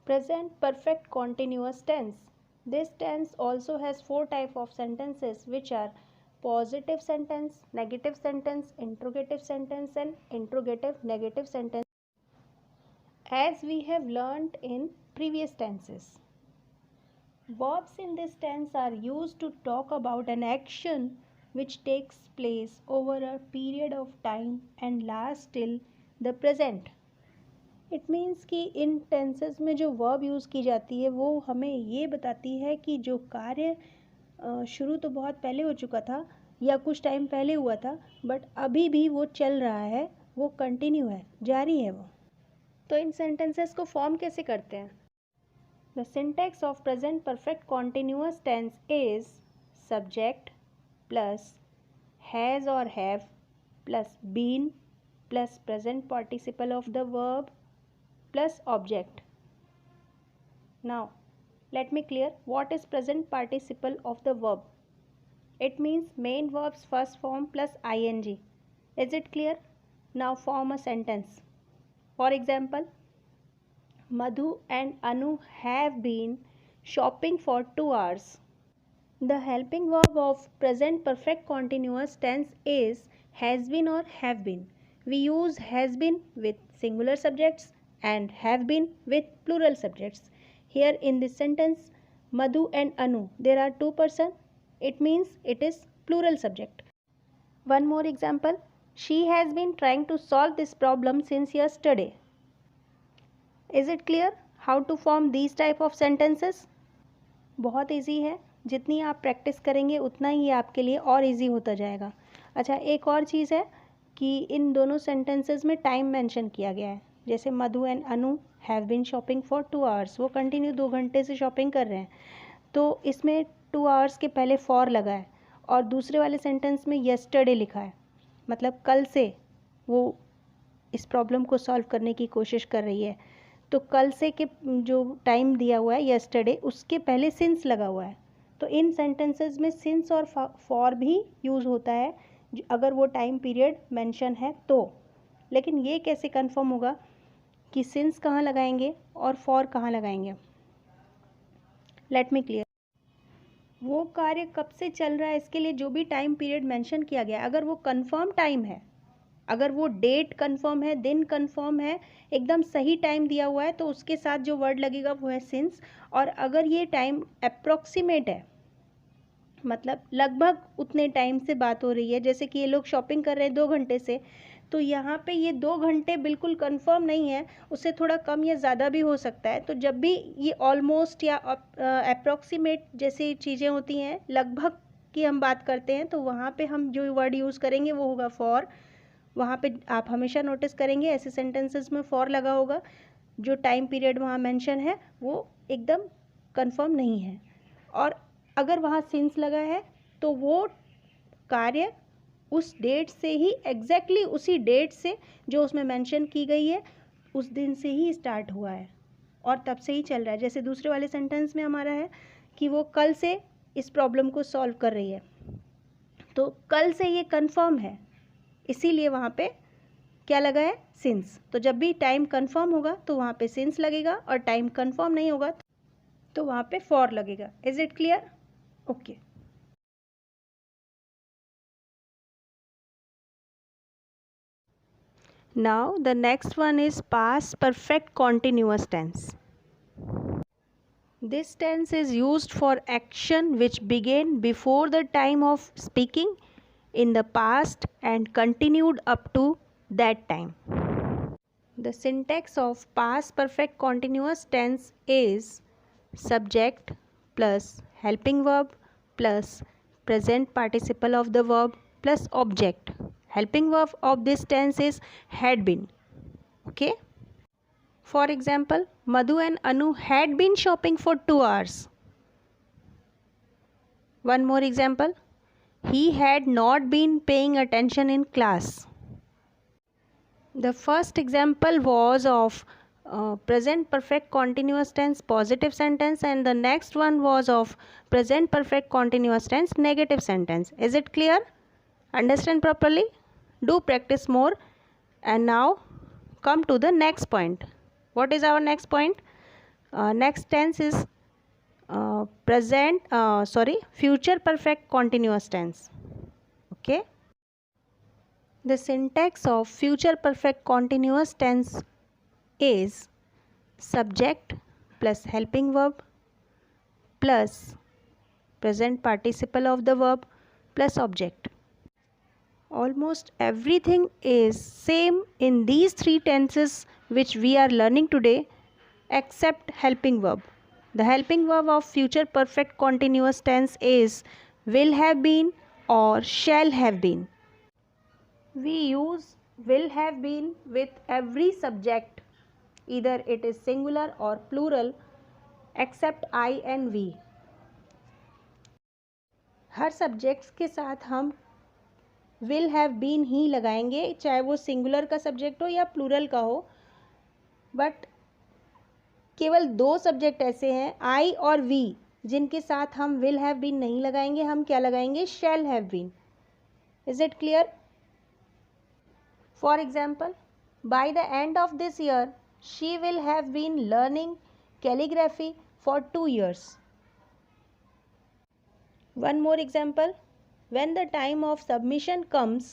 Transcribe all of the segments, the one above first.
Present perfect continuous tense. This tense also has four types of sentences, which are positive sentence, negative sentence, interrogative sentence, and interrogative negative sentence, as we have learnt in previous tenses. Verbs in this tense are used to talk about an action which takes place over a period of time and lasts till the present. It means कि इन tenses में जो verb use की जाती है वो हमें ये बताती है कि जो कार्य शुरू तो बहुत पहले हो चुका था या कुछ टाइम पहले हुआ था, बट अभी भी वो चल रहा है, वो कंटिन्यू है, जारी है वो. तो इन सेंटेंसेस को फॉर्म कैसे करते हैं? The syntax of present perfect continuous tense is subject plus has और have plus been plus present participle of the verb plus object. Now let me clear what is present participle of the verb. It means main verb's first form plus ing. Is it clear? Now form a sentence. For example, Madhu and Anu have been shopping for 2 hours. The helping verb of present perfect continuous tense is has been or have been. We use has been with singular subjects and have been with plural subjects. Here in this sentence, Madhu and Anu, there are two persons. It means it is plural subject. One more example. She has been trying to solve this problem since yesterday. Is it clear how to form these type of sentences? बहुत easy है. जितनी आप practice करेंगे उतना ही आपके लिए और easy होता जाएगा. अच्छा, एक और चीज़ है कि इन दोनों सेंटेंसेस में टाइम मेंशन किया गया है. जैसे Madhu and Anu have been shopping for 2 hours, वो कंटिन्यू 2 घंटे से शॉपिंग कर रहे हैं, तो इसमें 2 आवर्स के पहले फॉर लगा है. और दूसरे वाले सेंटेंस में यस्टरडे लिखा है, मतलब कल से वो इस प्रॉब्लम को सॉल्व करने की कोशिश कर रही है. तो कल से के जो टाइम दिया हुआ है यस्टरडे, उसके पहले सिंस लगा हुआ है. तो इन सेंटेंसेस में सिंस और फॉर भी यूज़ होता है अगर वो टाइम पीरियड मेंशन है तो. लेकिन ये कैसे कंफर्म होगा कि सिंस कहाँ लगाएंगे और फॉर कहाँ लगाएंगे? Let me clear. वो कार्य कब से चल रहा है, इसके लिए जो भी टाइम पीरियड मेंशन किया गया, अगर वो कंफर्म टाइम है, अगर वो डेट कंफर्म है, दिन कंफर्म है, एकदम सही टाइम दिया हुआ है, तो उसके साथ जो वर्ड लगेगा वो है सिंस. और अगर ये टाइम अप्रॉक्सीमेट है, मतलब लगभग उतने टाइम से बात हो रही है, जैसे कि ये लोग शॉपिंग कर रहे हैं 2 घंटे से, तो यहाँ पे ये 2 घंटे बिल्कुल कंफर्म नहीं है, उससे थोड़ा कम या ज़्यादा भी हो सकता है. तो जब भी ये ऑलमोस्ट या अप्रॉक्सीमेट जैसी चीज़ें होती हैं, लगभग की हम बात करते हैं, तो वहाँ पे हम जो वर्ड यूज़ करेंगे वो होगा फॉर. वहाँ पे आप हमेशा नोटिस करेंगे ऐसे सेंटेंसेस में फॉर लगा होगा. जो टाइम पीरियड वहाँ मेंशन है वो एकदम कंफर्म नहीं है. और अगर वहाँ सिंस लगा है तो वो कार्य उस डेट से ही, एग्जैक्टली उसी डेट से जो उसमें मेंशन की गई है, उस दिन से ही स्टार्ट हुआ है और तब से ही चल रहा है. जैसे दूसरे वाले सेंटेंस में हमारा है कि वो कल से इस प्रॉब्लम को सॉल्व कर रही है, तो कल से ये कंफर्म है, इसीलिए वहाँ पे क्या लगा है? सिंस. तो जब भी टाइम कंफर्म होगा तो वहाँ पे सिंस लगेगा, और टाइम कंफर्म नहीं होगा तो वहाँ पे फॉर लगेगा. Is it clear? Okay. Now the next one is past perfect continuous tense. This tense is used for action which began before the time of speaking in the past and continued up to that time. The syntax of past perfect continuous tense is subject plus helping verb plus present participle of the verb plus object. Helping verb of this tense is had been. Okay. For example, Madhu and Anu had been shopping for 2 hours. One more example. He had not been paying attention in class. The first example was of present perfect continuous tense positive sentence, and the next one was of present perfect continuous tense negative sentence. Is it clear? Understand properly? Do practice more. And now come to the next point. What is our next point? Next tense is future perfect continuous tense. Okay. The syntax of future perfect continuous tense is subject plus helping verb plus present participle of the verb plus object. Almost everything is same in these three tenses which we are learning today except helping verb. The helping verb of future perfect continuous tense is will have been or shall have been. We use will have been with every subject, either it is singular or plural, except I and we. Her subjects के साथ हम will have been ही लगाएंगे, चाहे वो singular का subject हो या plural का हो. बट केवल दो सब्जेक्ट ऐसे हैं, आई और वी, जिनके साथ हम विल हैव बीन नहीं लगाएंगे. हम क्या लगाएंगे? Shall have been. Is it clear? For example, by the end of this year she will have been learning calligraphy for 2 years. One more example, when the time of submission comes,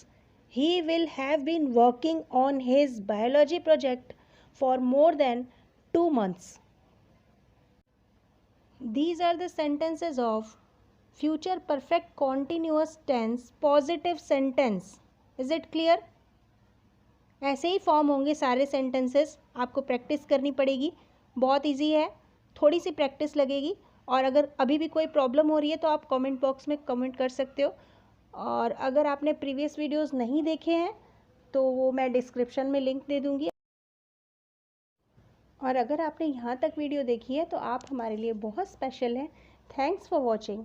he will have been working on his biology project for more than 2 months. These are the sentences of future perfect continuous tense positive sentence. Is it clear? ऐसे ही form होंगे सारे sentences. आपको practice करनी पड़ेगी. बहुत easy है, थोड़ी सी practice लगेगी. और अगर अभी भी कोई प्रॉब्लम हो रही है तो आप कमेंट बॉक्स में कमेंट कर सकते हो. और अगर आपने प्रीवियस वीडियोस नहीं देखे हैं तो वो मैं डिस्क्रिप्शन में लिंक दे दूँगी. और अगर आपने यहाँ तक वीडियो देखी है तो आप हमारे लिए बहुत स्पेशल हैं. Thanks for watching.